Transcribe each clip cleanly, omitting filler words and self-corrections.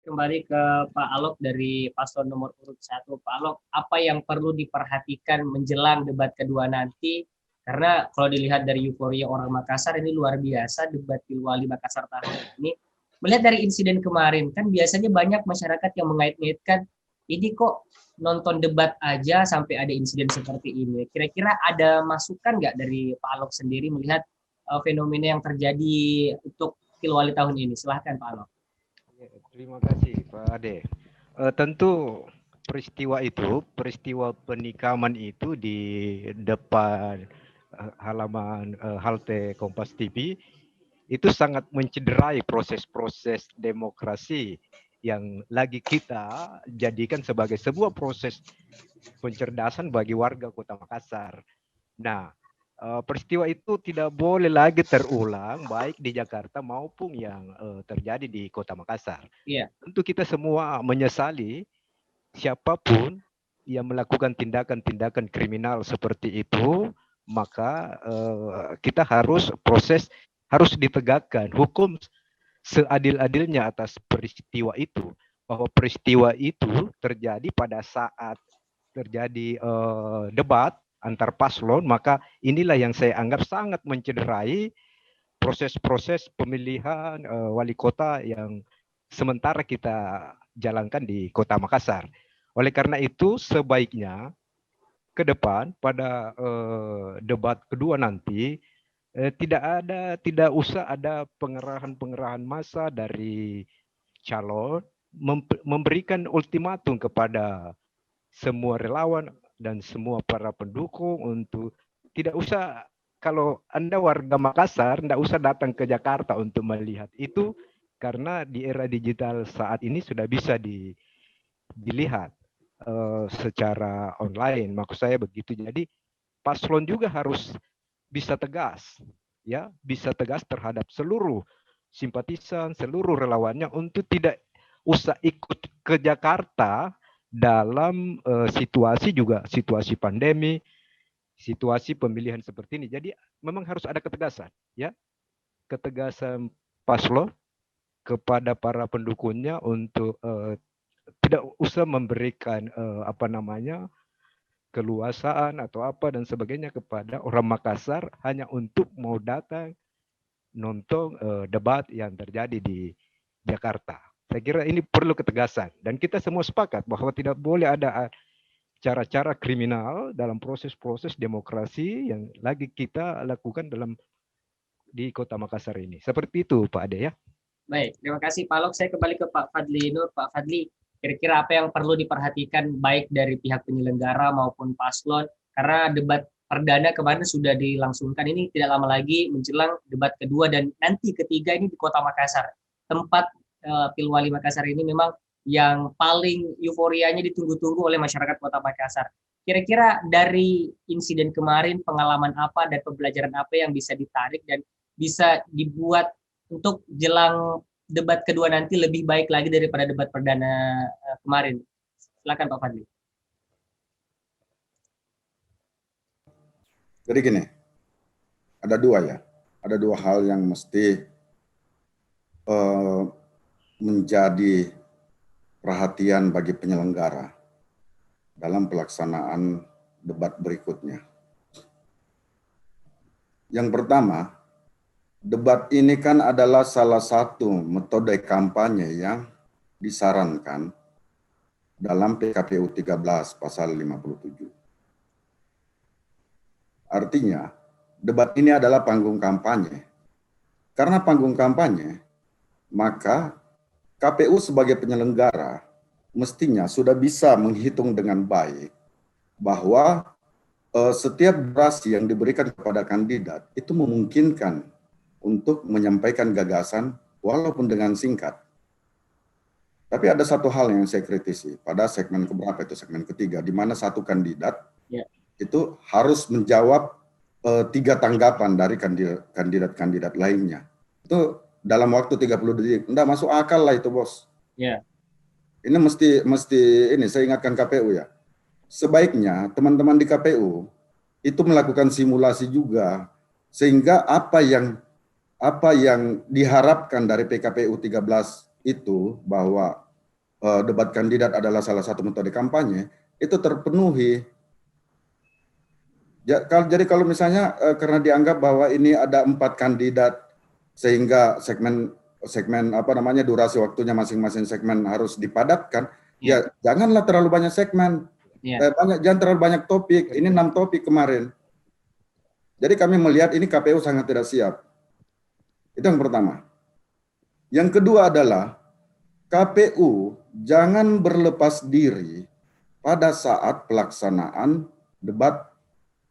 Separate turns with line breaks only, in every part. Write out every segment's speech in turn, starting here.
kembali ke Pak Alok dari paslon nomor urut 1. Pak Alok, apa yang perlu diperhatikan menjelang debat kedua nanti? Karena kalau dilihat dari euforia orang Makassar ini luar biasa debat Pilwali Makassar tahun ini. Melihat dari insiden kemarin, kan biasanya banyak masyarakat yang mengait-ngaitkan ini kok nonton debat aja sampai ada insiden seperti ini. Kira-kira ada masukan nggak dari Pak Alok sendiri melihat fenomena yang terjadi untuk Pilwali tahun ini? Silahkan Pak Alok.
Terima kasih Pak Ade. Tentu peristiwa penikaman itu di depan halaman halte Kompas TV itu sangat mencederai proses-proses demokrasi yang lagi kita jadikan sebagai sebuah proses pencerdasan bagi warga Kota Makassar. Nah, peristiwa itu tidak boleh lagi terulang baik di Jakarta maupun yang terjadi di Kota Makassar.
Iya.
Tentu kita semua menyesali siapapun yang melakukan tindakan-tindakan kriminal seperti itu, maka kita harus ditegakkan hukum seadil-adilnya atas peristiwa itu. Bahwa peristiwa itu terjadi pada saat terjadi debat antar paslon, maka inilah yang saya anggap sangat mencederai proses-proses pemilihan wali kota yang sementara kita jalankan di Kota Makassar. Oleh karena itu sebaiknya ke depan pada debat kedua nanti tidak usah ada pengerahan massa dari calon memberikan ultimatum kepada semua relawan dan semua para pendukung untuk tidak usah, kalau Anda warga Makassar tidak usah datang ke Jakarta untuk melihat itu, karena di era digital saat ini sudah bisa dilihat secara online. Maksud saya begitu. Jadi paslon juga harus bisa tegas, ya, bisa tegas terhadap seluruh simpatisan, seluruh relawannya untuk tidak usah ikut ke Jakarta dalam situasi pandemi, situasi pemilihan seperti ini. Jadi memang harus ada ketegasan, ya, ketegasan paslon kepada para pendukungnya untuk tidak usah memberikan keluasaan atau apa dan sebagainya kepada orang Makassar hanya untuk mau datang nonton debat yang terjadi di Jakarta. Saya kira ini perlu ketegasan dan kita semua sepakat bahwa tidak boleh ada cara-cara kriminal dalam proses-proses demokrasi yang lagi kita lakukan di Kota Makassar ini. Seperti itu Pak Ade, ya.
Baik, terima kasih Pak Lok. Saya kembali ke Pak Fadli Nur. Pak Fadli, kira-kira apa yang perlu diperhatikan baik dari pihak penyelenggara maupun paslon? Karena debat perdana kemarin sudah dilangsungkan, ini tidak lama lagi menjelang debat kedua dan nanti ketiga ini di Kota Makassar. Tempat Pilwali Makassar ini memang yang paling euforianya ditunggu-tunggu oleh masyarakat Kota Makassar. Kira-kira dari insiden kemarin pengalaman apa dan pembelajaran apa yang bisa ditarik dan bisa dibuat untuk jelang debat kedua nanti lebih baik lagi daripada debat perdana kemarin? Silakan Pak Fadli.
Jadi gini, ada dua hal yang mesti menjadi perhatian bagi penyelenggara dalam pelaksanaan debat berikutnya. Yang pertama, debat ini kan adalah salah satu metode kampanye yang disarankan dalam PKPU 13 pasal 57. Artinya, debat ini adalah panggung kampanye. Karena panggung kampanye, maka KPU sebagai penyelenggara mestinya sudah bisa menghitung dengan baik bahwa setiap durasi yang diberikan kepada kandidat itu memungkinkan untuk menyampaikan gagasan walaupun dengan singkat. Tapi ada satu hal yang saya kritisi pada segmen keberapa itu, segmen ketiga, di mana satu kandidat itu harus menjawab 3 tanggapan dari kandidat-kandidat lainnya. Itu dalam waktu 30 detik. Enggak masuk akal lah itu, Bos.
Ya.
Ini mesti ini saya ingatkan KPU ya. Sebaiknya teman-teman di KPU itu melakukan simulasi juga sehingga apa yang diharapkan dari PKPU 13 itu bahwa debat kandidat adalah salah satu metode kampanye, itu terpenuhi. Jadi kalau misalnya karena dianggap bahwa ini ada 4 kandidat sehingga segmen durasi waktunya masing-masing segmen harus dipadatkan, ya janganlah terlalu banyak segmen. Jangan terlalu banyak topik. Ini 6 topik kemarin. Jadi kami melihat ini KPU sangat tidak siap. Itu yang pertama. Yang kedua adalah KPU jangan berlepas diri pada saat pelaksanaan debat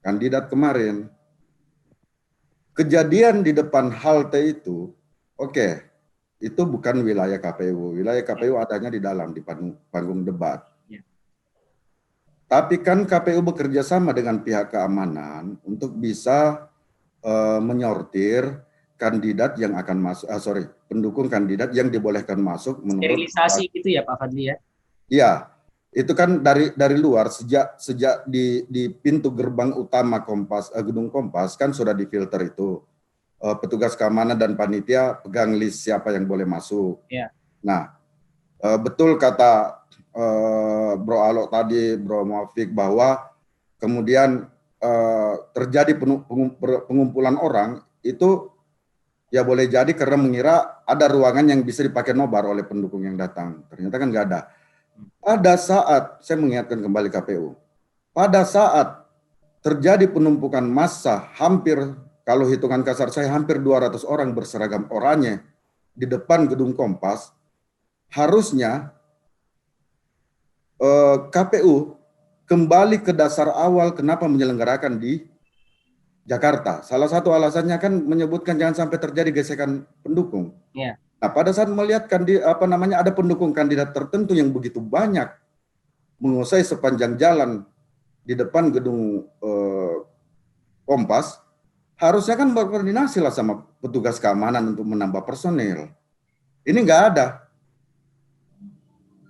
kandidat kemarin. Kejadian di depan halte itu, oke, itu bukan wilayah KPU. Wilayah KPU adanya di dalam, di panggung debat. Tapi kan KPU bekerja sama dengan pihak keamanan untuk bisa menyortir kandidat yang akan masuk, pendukung kandidat yang dibolehkan masuk menurut
sterilisasi gitu ya Pak Fadli ya?
Iya, itu kan dari luar sejak di pintu gerbang utama gedung Kompas kan sudah difilter itu. Petugas keamanan dan panitia pegang list siapa yang boleh masuk. Nah, betul kata Bro Alok tadi, Bro Muafiq, bahwa kemudian terjadi pengumpulan orang itu ya boleh jadi karena mengira ada ruangan yang bisa dipakai nobar oleh pendukung yang datang. Ternyata kan nggak ada. Pada saat, saya mengingatkan kembali KPU, pada saat terjadi penumpukan massa hampir, kalau hitungan kasar saya hampir 200 orang berseragam oranye di depan gedung Kompas, harusnya KPU kembali ke dasar awal kenapa menyelenggarakan di Jakarta. Salah satu alasannya kan menyebutkan jangan sampai terjadi gesekan pendukung. Nah, pada saat melihat ada pendukung kandidat tertentu yang begitu banyak mengusai sepanjang jalan di depan gedung Kompas, harusnya kan berkoordinasi lah sama petugas keamanan untuk menambah personil. Ini nggak ada.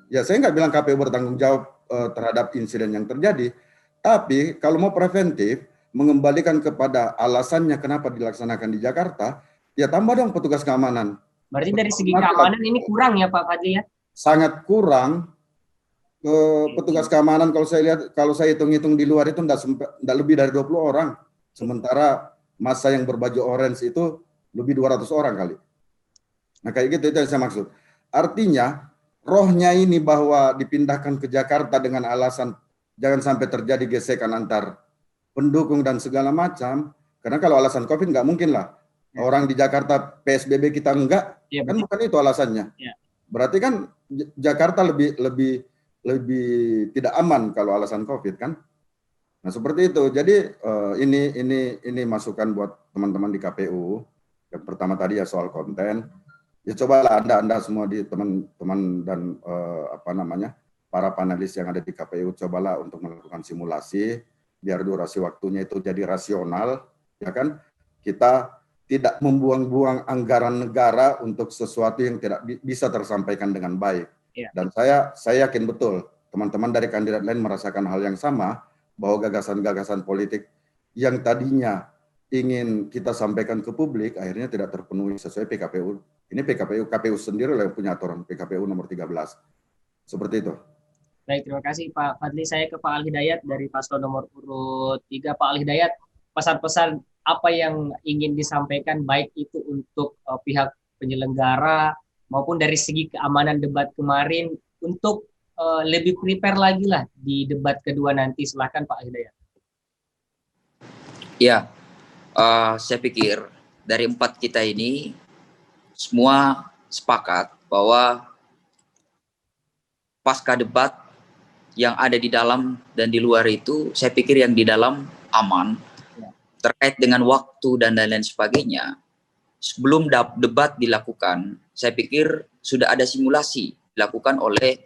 Ya, saya nggak bilang KPU bertanggung jawab terhadap insiden yang terjadi, tapi kalau mau preventif, mengembalikan kepada alasannya kenapa dilaksanakan di Jakarta, ya tambah dong petugas keamanan.
Berarti dari segi keamanan ini kurang ya Pak Fadli ya?
Sangat kurang. Petugas keamanan kalau saya hitung-hitung di luar itu enggak lebih dari 20 orang. Sementara massa yang berbaju orange itu lebih 200 orang kali. Nah, kayak gitu, itu yang saya maksud. Artinya rohnya ini bahwa dipindahkan ke Jakarta dengan alasan jangan sampai terjadi gesekan antar pendukung dan segala macam. Karena kalau alasan COVID nggak mungkin lah. Orang di Jakarta PSBB kita enggak, kan bukan itu alasannya. Berarti kan Jakarta lebih tidak aman kalau alasan COVID kan. Nah, seperti itu. Jadi ini masukan buat teman-teman di KPU. Yang pertama tadi ya soal konten. Ya cobalah Anda semua di teman-teman dan para panelis yang ada di KPU, cobalah untuk melakukan simulasi biar durasi waktunya itu jadi rasional, ya kan? Kita tidak membuang-buang anggaran negara untuk sesuatu yang tidak bisa tersampaikan dengan baik. Dan saya yakin betul teman-teman dari kandidat lain merasakan hal yang sama, bahwa gagasan-gagasan politik yang tadinya ingin kita sampaikan ke publik akhirnya tidak terpenuhi sesuai PKPU. Ini KPU sendiri yang punya aturan PKPU nomor 13. Seperti itu.
Baik, terima kasih Pak Fadli. Saya ke Pak Al Hidayat dari paslon nomor urut 3. Pak Al Hidayat, pesan-pesan apa yang ingin disampaikan baik itu untuk pihak penyelenggara maupun dari segi keamanan debat kemarin untuk lebih prepare lagi lah di debat kedua nanti. Silakan Pak Al Hidayat.
Ya, saya pikir dari 4 kita ini semua sepakat bahwa pasca debat yang ada di dalam dan di luar itu, saya pikir yang di dalam aman. Terkait dengan waktu dan lain-lain sebagainya, sebelum debat dilakukan, saya pikir sudah ada simulasi dilakukan oleh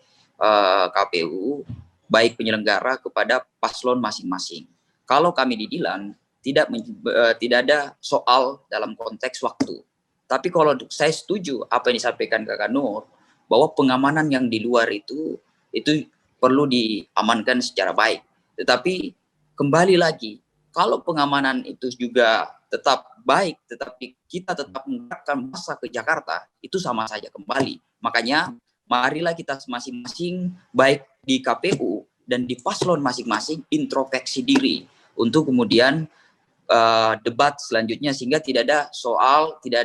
KPU, baik penyelenggara kepada paslon masing-masing. Kalau kami di Dilan, tidak ada soal dalam konteks waktu. Tapi kalau saya setuju apa yang disampaikan Kakak Nur, bahwa pengamanan yang di luar itu perlu diamankan secara baik. Tetapi kembali lagi, kalau pengamanan itu juga tetap baik, tetapi kita tetap menggerakkan massa ke Jakarta, itu sama saja kembali. Makanya marilah kita masing-masing baik di KPU dan di paslon masing-masing introspeksi diri untuk kemudian debat selanjutnya sehingga tidak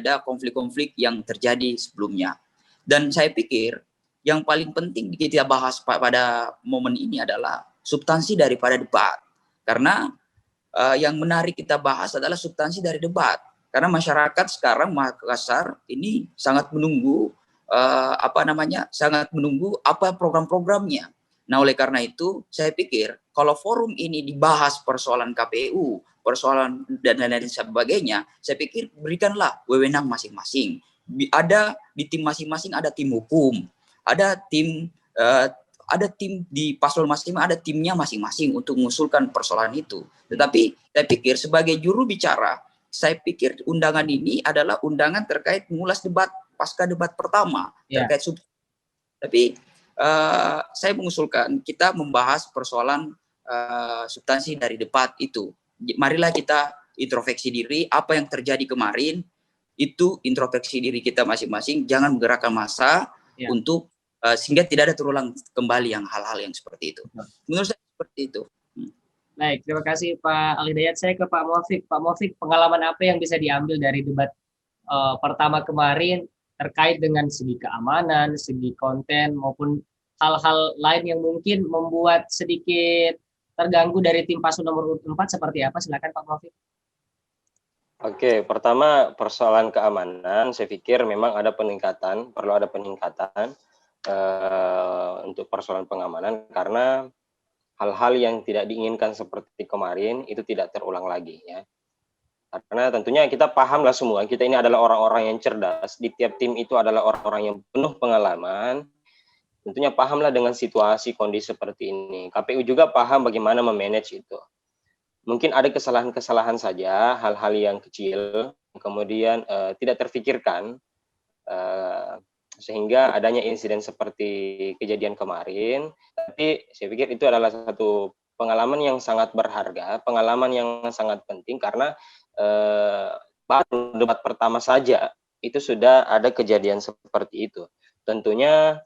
ada konflik-konflik yang terjadi sebelumnya. Dan saya pikir yang paling penting kita bahas pada momen ini adalah substansi daripada debat. Karena yang menarik kita bahas adalah substansi dari debat. Karena masyarakat sekarang Makassar ini sangat menunggu sangat menunggu apa program-programnya. Nah, oleh karena itu saya pikir kalau forum ini dibahas persoalan KPU, persoalan dan lain-lain sebagainya, saya pikir berikanlah wewenang masing-masing. Ada di tim masing-masing ada tim hukum, ada tim di paslon masing-masing, ada timnya masing-masing untuk mengusulkan persoalan itu. Tetapi saya pikir sebagai juru bicara, saya pikir undangan ini adalah undangan terkait mengulas debat pasca debat pertama terkait tapi saya mengusulkan kita membahas persoalan substansi dari debat itu. Marilah kita introspeksi diri, apa yang terjadi kemarin itu introspeksi diri kita masing-masing, jangan menggerakkan massa untuk sehingga tidak ada terulang kembali yang hal-hal yang seperti itu. Menurut saya seperti itu.
Baik, terima kasih Pak Ali Dayat. Saya ke Pak Muafiq. Pak Muafiq, pengalaman apa yang bisa diambil dari debat pertama kemarin terkait dengan segi keamanan, segi konten, maupun hal-hal lain yang mungkin membuat sedikit terganggu dari tim paslon nomor 4 seperti apa? Silakan Pak Muafiq.
Oke, pertama persoalan keamanan, saya pikir memang ada peningkatan, perlu ada peningkatan untuk persoalan pengamanan karena hal-hal yang tidak diinginkan seperti kemarin itu tidak terulang lagi ya. Karena tentunya kita pahamlah semua, kita ini adalah orang-orang yang cerdas, di tiap tim itu adalah orang-orang yang penuh pengalaman, tentunya pahamlah dengan situasi kondisi seperti ini. KPU juga paham bagaimana memanage itu. Mungkin ada kesalahan-kesalahan saja, hal-hal yang kecil, kemudian tidak terfikirkan, sehingga adanya insiden seperti kejadian kemarin. Tapi saya pikir itu adalah satu pengalaman yang sangat berharga, pengalaman yang sangat penting karena baru debat pertama saja itu sudah ada kejadian seperti itu. Tentunya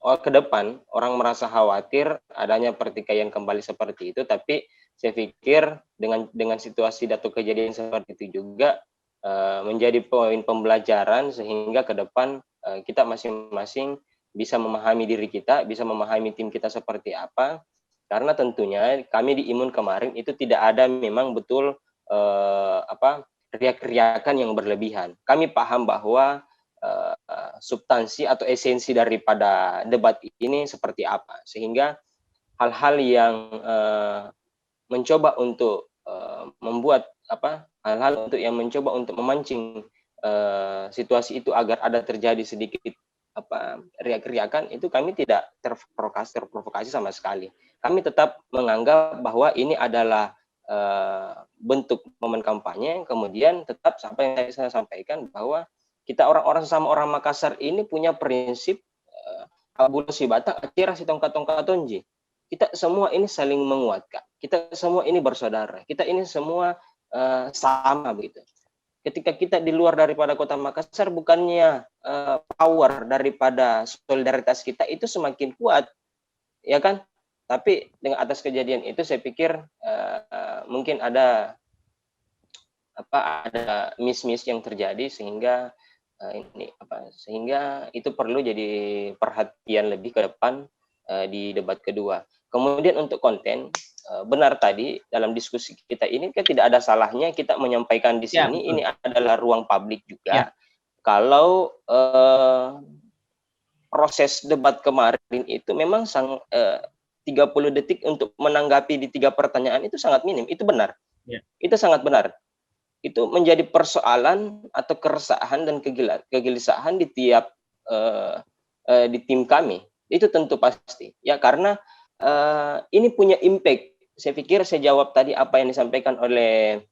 ke depan orang merasa khawatir adanya pertikaian kembali seperti itu, tapi saya pikir dengan situasi atau kejadian seperti itu juga menjadi poin pembelajaran sehingga ke depan kita masing-masing bisa memahami diri kita, bisa memahami tim kita seperti apa. Karena tentunya kami di Imun kemarin itu tidak ada memang betul riak-riakan yang berlebihan. Kami paham bahwa substansi atau esensi daripada debat ini seperti apa, sehingga hal-hal yang mencoba untuk membuat hal-hal yang mencoba untuk memancing situasi itu agar ada terjadi sedikit riak-riakan itu kami tidak terprovokasi sama sekali. Kami tetap menganggap bahwa ini adalah bentuk momen kampanye, kemudian tetap sampai yang saya sampaikan bahwa kita orang-orang sesama orang Makassar ini punya prinsip Abula Sibata Akira si tongkat-tongkat tonji. Kita semua ini saling menguatkan. Kita semua ini bersaudara. Kita ini semua sama begitu. Ketika kita di luar daripada kota Makassar, bukannya power daripada solidaritas kita itu semakin kuat, ya kan? Tapi dengan atas kejadian itu saya pikir mungkin ada miss yang terjadi sehingga sehingga itu perlu jadi perhatian lebih ke depan di debat kedua. Kemudian untuk konten, benar tadi dalam diskusi kita ini kan tidak ada salahnya kita menyampaikan di sini, ini adalah ruang publik juga. Kalau proses debat kemarin itu memang 30 detik untuk menanggapi di 3 pertanyaan itu sangat minim, itu benar. Itu sangat benar. Itu menjadi persoalan atau keresahan dan kegelisahan di tiap di tim kami. Itu tentu pasti. Ya karena ini punya impact. Saya pikir saya jawab tadi apa yang disampaikan oleh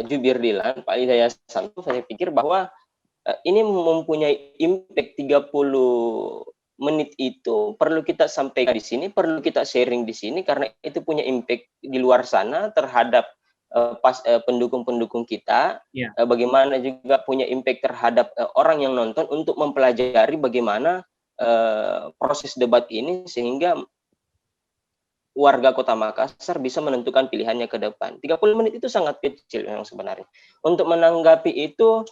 Jubir Dilan, Pak Hidayat Santo. Saya pikir bahwa ini mempunyai impact 30 menit itu perlu kita sampaikan di sini, perlu kita sharing di sini karena itu punya impact di luar sana terhadap pendukung-pendukung kita,
Ya.
bagaimana juga punya impact terhadap orang yang nonton untuk mempelajari bagaimana proses debat ini sehingga warga Kota Makassar bisa menentukan pilihannya ke depan. 30 menit itu sangat kecil yang sebenarnya. Untuk menanggapi itu,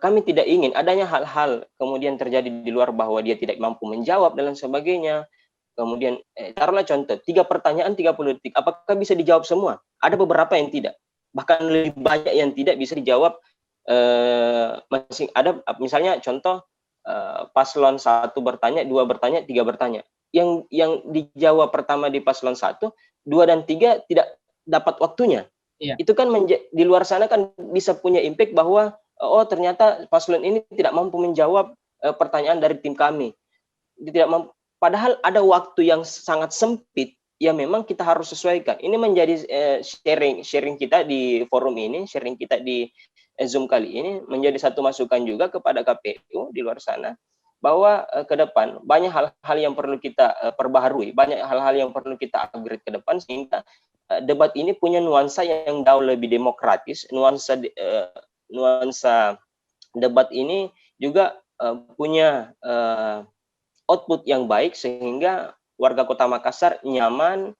kami tidak ingin adanya hal-hal kemudian terjadi di luar bahwa dia tidak mampu menjawab dan sebagainya. Kemudian, taruhlah contoh, 3 pertanyaan 30 detik, apakah bisa dijawab semua? Ada beberapa yang tidak. Bahkan lebih banyak yang tidak bisa dijawab. Masih ada, misalnya contoh, paslon 1 bertanya, 2 bertanya, 3 bertanya. Yang dijawab pertama di paslon 1, 2 dan 3 tidak dapat waktunya.
Iya.
Itu kan di luar sana kan bisa punya impact bahwa oh ternyata paslon ini tidak mampu menjawab pertanyaan dari tim kami. Tidak mampu, padahal ada waktu yang sangat sempit yang memang kita harus sesuaikan. Ini menjadi sharing kita di forum ini, sharing kita di Zoom kali ini menjadi satu masukan juga kepada KPU di luar sana, bahwa ke depan banyak hal-hal yang perlu kita perbaharui, banyak hal-hal yang perlu kita upgrade ke depan sehingga debat ini punya nuansa yang jauh lebih demokratis, nuansa debat ini juga punya output yang baik sehingga warga Kota Makassar nyaman,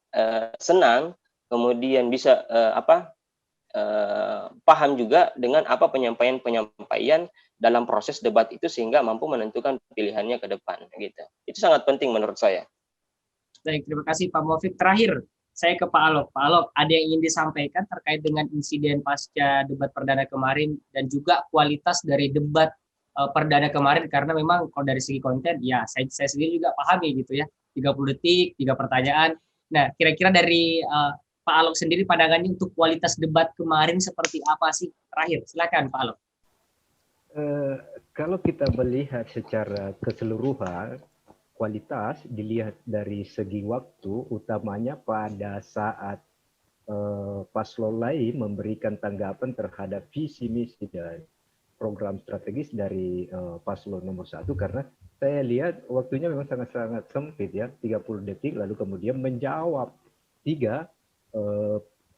senang, kemudian bisa paham juga dengan apa penyampaian dalam proses debat itu sehingga mampu menentukan pilihannya ke depan gitu. Itu sangat penting menurut saya.
Baik, terima kasih Pak Muafiq. Terakhir, saya ke Pak Alok. Pak Alok, ada yang ingin disampaikan terkait dengan insiden pasca debat perdana kemarin dan juga kualitas dari debat perdana kemarin, karena memang kalau dari segi konten, ya saya sendiri juga pahami gitu ya, 30 detik, 3 pertanyaan. Nah, kira-kira dari Pak Alok sendiri pandangannya untuk kualitas debat kemarin seperti apa sih? Terakhir, silakan Pak Alok.
Kalau kita melihat secara keseluruhan, kualitas dilihat dari segi waktu, utamanya pada saat paslon lain memberikan tanggapan terhadap visi misi dan program strategis dari paslon nomor 1, karena saya lihat waktunya memang sangat-sangat sempit ya, 30 detik, lalu kemudian menjawab 3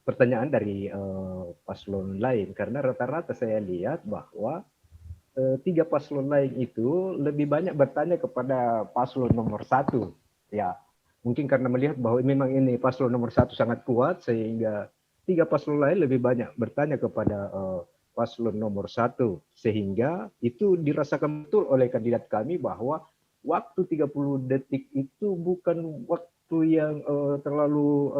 pertanyaan dari paslon lain, karena rata-rata saya lihat bahwa 3 paslon lain itu lebih banyak bertanya kepada paslon nomor 1. Ya, mungkin karena melihat bahwa memang ini paslon nomor 1 sangat kuat, sehingga 3 paslon lain lebih banyak bertanya kepada paslon nomor 1. Sehingga itu dirasakan betul oleh kandidat kami bahwa waktu 30 detik itu bukan waktu yang terlalu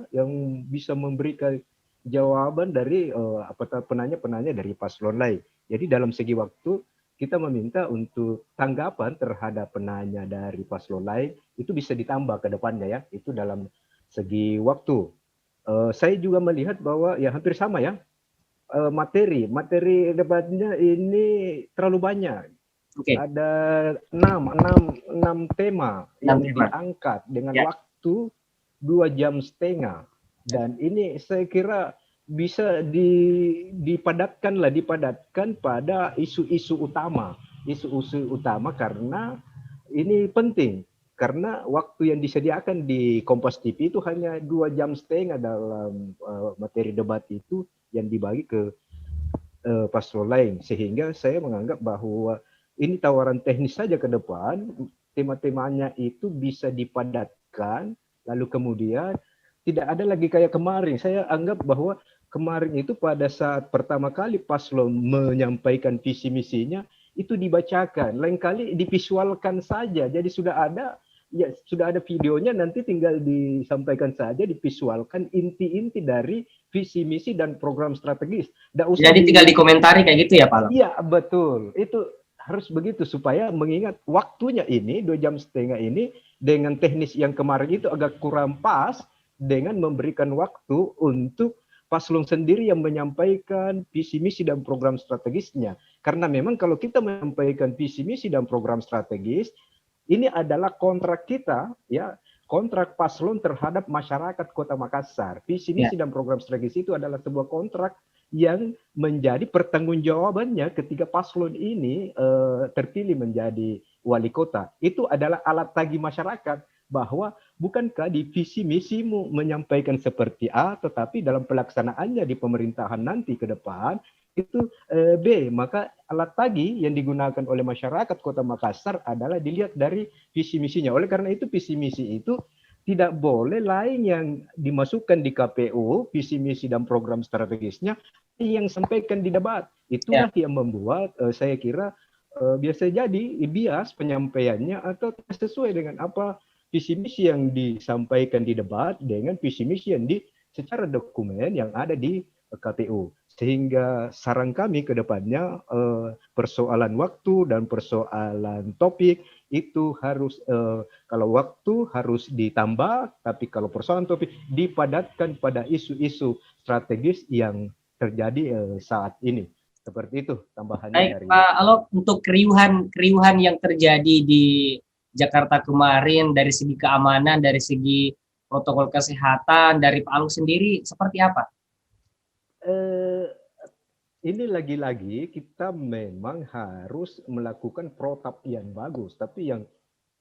yang bisa memberikan jawaban dari penanya-penanya dari paslon lain. Jadi dalam segi waktu kita meminta untuk tanggapan terhadap penanya dari paslon lain itu bisa ditambah ke depannya ya. Itu dalam segi waktu. Saya juga melihat bahwa ya hampir sama ya. Materi debatnya ini terlalu banyak.
Okay.
Ada 6 tema yang diangkat dengan waktu 2,5 jam. Dan ini saya kira bisa dipadatkan pada isu-isu utama karena ini penting, karena waktu yang disediakan di Kompas TV itu hanya 2,5 jam dalam materi debat itu yang dibagi ke paslon lain, sehingga saya menganggap bahwa ini tawaran teknis saja ke depan, tema-temanya itu bisa dipadatkan, lalu kemudian tidak ada lagi kayak kemarin. Saya anggap bahwa kemarin itu pada saat pertama kali paslon menyampaikan visi misinya itu dibacakan, lain kali divisualkan saja. Jadi sudah ada videonya, nanti tinggal disampaikan saja, divisualkan inti-inti dari visi misi dan program strategis.
Jadi tinggal dikomentari kayak gitu ya Pak?
Iya betul, itu harus begitu supaya mengingat waktunya ini 2,5 jam ini dengan teknis yang kemarin itu agak kurang pas dengan memberikan waktu untuk paslon sendiri yang menyampaikan visi misi dan program strategisnya. Karena memang kalau kita menyampaikan visi misi dan program strategis, ini adalah kontrak kita ya, kontrak paslon terhadap masyarakat Kota Makassar. Visi misi dan program strategis itu adalah sebuah kontrak yang menjadi pertanggungjawabannya ketika paslon ini terpilih menjadi wali kota. Itu adalah alat tagih masyarakat. bahwa bukankah di visi misimu menyampaikan seperti A, tetapi dalam pelaksanaannya di pemerintahan nanti ke depan itu B. Maka alat tagih yang digunakan oleh masyarakat Kota Makassar adalah dilihat dari visi misinya. Oleh karena itu visi misi itu tidak boleh lain yang dimasukkan di KPU, visi misi dan program strategisnya yang sampaikan di debat. Itulah yang membuat saya kira biasa jadi bias penyampaiannya atau sesuai dengan apa visi misi yang disampaikan di debat dengan visi misi yang secara dokumen yang ada di KPU. Sehingga saran kami ke depannya persoalan waktu dan persoalan topik itu harus kalau waktu harus ditambah, tapi kalau persoalan topik dipadatkan pada isu-isu strategis yang terjadi saat ini. Seperti itu tambahannya.
Baik,
dari
Pak Alok, untuk keriuhan yang terjadi di Jakarta kemarin dari segi keamanan, dari segi protokol kesehatan, dari Pak Alok sendiri seperti apa?
Ini lagi-lagi kita memang harus melakukan protap yang bagus, tapi yang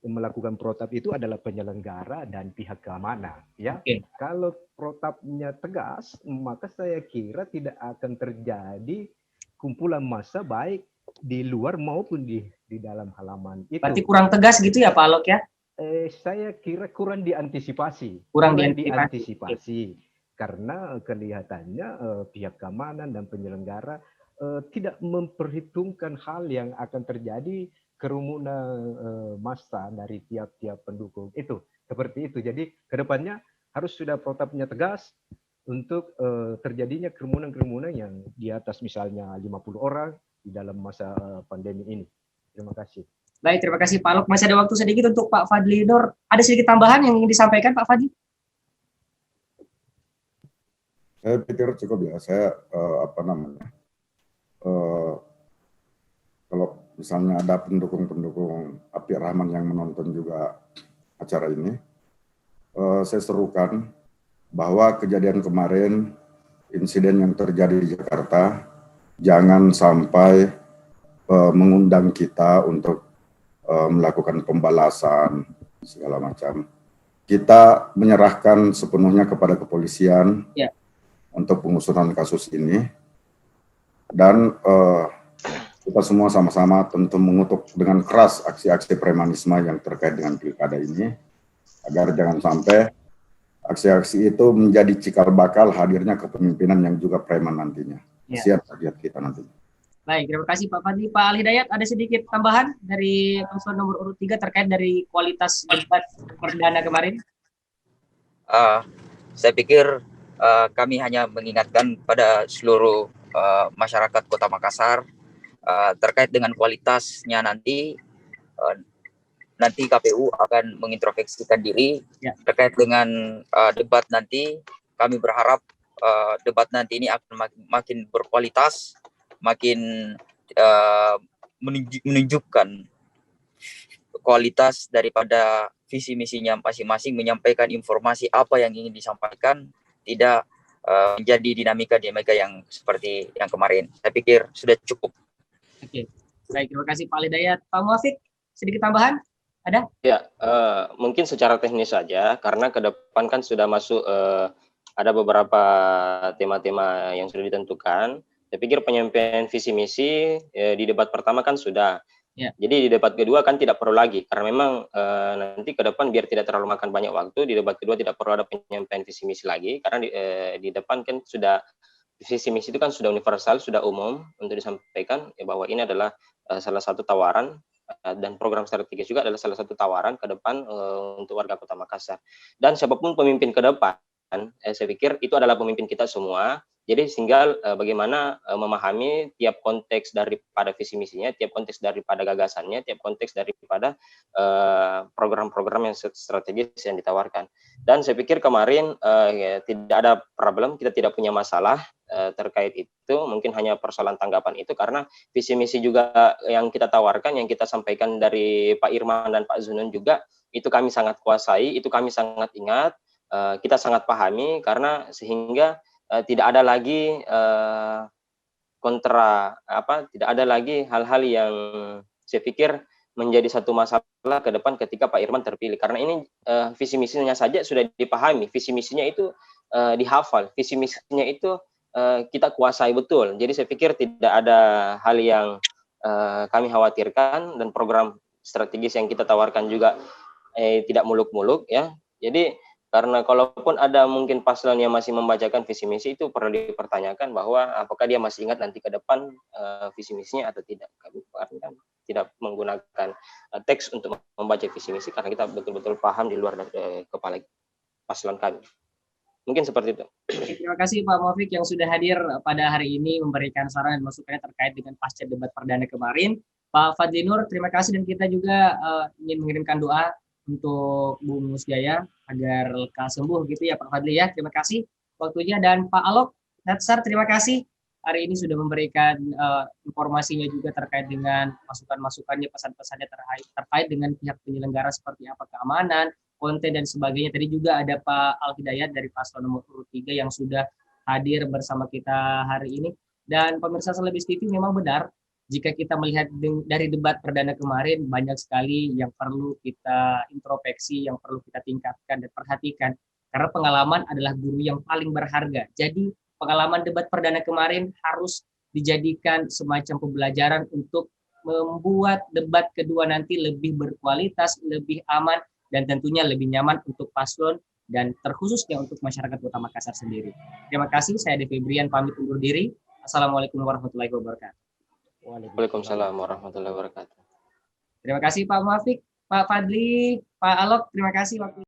melakukan protap itu adalah penyelenggara dan pihak keamanan. Ya, kalau protapnya tegas, maka saya kira tidak akan terjadi kumpulan massa baik di luar maupun di dalam halaman itu.
Berarti kurang tegas gitu ya Pak Alok ya?
Saya kira kurang diantisipasi.
Kurang diantisipasi.
Karena kelihatannya pihak keamanan dan penyelenggara tidak memperhitungkan hal yang akan terjadi kerumunan massa dari tiap-tiap pendukung itu. Seperti itu. Jadi kedepannya harus sudah protapnya tegas untuk terjadinya kerumunan-kerumunan yang di atas misalnya 50 orang di dalam masa pandemi ini. Terima kasih.
Baik, terima kasih Pak Alok. Masih ada waktu sedikit untuk Pak Fadli Nur. Ada sedikit tambahan yang ingin disampaikan Pak Fadli?
Saya pikir cukup ya. Saya kalau misalnya ada pendukung-pendukung Api Rahman yang menonton juga acara ini, saya serukan bahwa kejadian kemarin, insiden yang terjadi di Jakarta, jangan sampai mengundang kita untuk melakukan pembalasan segala macam. Kita menyerahkan sepenuhnya kepada kepolisian untuk pengusutan kasus ini, dan kita semua sama-sama tentu mengutuk dengan keras aksi-aksi premanisme yang terkait dengan pilkada ini, agar jangan sampai aksi-aksi itu menjadi cikal bakal hadirnya kepemimpinan yang juga preman nantinya. Kasihan rakyat kita nantinya.
Baik, terima kasih Pak Fadli. Pak Al Hidayat, ada sedikit tambahan dari paslon nomor urut 3 terkait dari kualitas debat perdana kemarin?
Saya pikir kami hanya mengingatkan pada seluruh masyarakat Kota Makassar terkait dengan kualitasnya nanti. Nanti KPU akan mengintrospeksikan diri terkait dengan debat nanti. Kami berharap debat nanti ini akan makin berkualitas, makin menunjukkan kualitas daripada visi misinya masing-masing, menyampaikan informasi apa yang ingin disampaikan, tidak menjadi dinamika yang seperti yang kemarin. Saya pikir sudah cukup.
Oke, baik, terima kasih Pak Al Hidayat. Pak Muafiq, sedikit tambahan? Ada?
Ya, mungkin secara teknis saja, karena ke depan kan sudah masuk, ada beberapa tema-tema yang sudah ditentukan. Saya pikir penyampaian visi misi di debat pertama kan sudah. Jadi di debat kedua kan tidak perlu lagi, karena memang nanti ke depan biar tidak terlalu makan banyak waktu, di debat kedua tidak perlu ada penyampaian visi misi lagi, karena di depan kan sudah visi misi itu kan sudah universal, sudah umum untuk disampaikan bahwa ini adalah salah satu tawaran, dan program strategis juga adalah salah satu tawaran ke depan untuk warga Kota Makassar. Dan siapapun pemimpin ke depan, saya pikir itu adalah pemimpin kita semua. Jadi tinggal bagaimana memahami tiap konteks daripada visi misinya, tiap konteks daripada gagasannya, tiap konteks daripada program-program yang strategis yang ditawarkan. Dan saya pikir kemarin tidak ada problem, kita tidak punya masalah terkait itu, mungkin hanya persoalan tanggapan itu, karena visi misi juga yang kita tawarkan, yang kita sampaikan dari Pak Irman dan Pak Zunun juga, itu kami sangat kuasai, itu kami sangat ingat, kita sangat pahami, karena sehingga tidak ada lagi tidak ada lagi hal-hal yang saya pikir menjadi satu masalah ke depan ketika Pak Irman terpilih. Karena ini visi misinya saja sudah dipahami, visi misinya itu dihafal, visi misinya itu kita kuasai betul. Jadi saya pikir tidak ada hal yang kami khawatirkan, dan program strategis yang kita tawarkan juga tidak muluk-muluk ya. Jadi karena kalaupun ada mungkin paslon yang masih membacakan visi misi, itu perlu dipertanyakan bahwa apakah dia masih ingat nanti ke depan visi misinya atau tidak. Kami tidak menggunakan teks untuk membaca visi misi karena kita betul-betul paham di luar dari kepala paslon kami. Mungkin seperti itu.
Terima kasih Pak Muafiq yang sudah hadir pada hari ini memberikan saran dan masukannya terkait dengan pasca debat perdana kemarin. Pak Fadli Nur, terima kasih, dan kita juga ingin mengirimkan doa untuk Bu Musjaya agar lekas sembuh gitu ya Pak Fadli ya. Terima kasih waktunya, dan Pak Alok Natsar, terima kasih hari ini sudah memberikan informasinya juga terkait dengan masukan-masukannya, pesan-pesannya terkait dengan pihak penyelenggara seperti apa keamanan, konten dan sebagainya. Tadi juga ada Pak Al Hidayat dari paslon nomor 3 yang sudah hadir bersama kita hari ini. Dan pemirsa Selebis TV, memang benar jika kita melihat dari debat perdana kemarin, banyak sekali yang perlu kita introspeksi, yang perlu kita tingkatkan dan perhatikan. Karena pengalaman adalah guru yang paling berharga. Jadi pengalaman debat perdana kemarin harus dijadikan semacam pembelajaran untuk membuat debat kedua nanti lebih berkualitas, lebih aman, dan tentunya lebih nyaman untuk paslon dan terkhususnya untuk masyarakat Kota Makassar sendiri. Terima kasih, saya Devi Brian pamit undur diri. Assalamualaikum warahmatullahi wabarakatuh.
Waalaikumsalam warahmatullahi wabarakatuh.
Terima kasih Pak Muafiq, Pak Fadli, Pak Alok, terima kasih waktu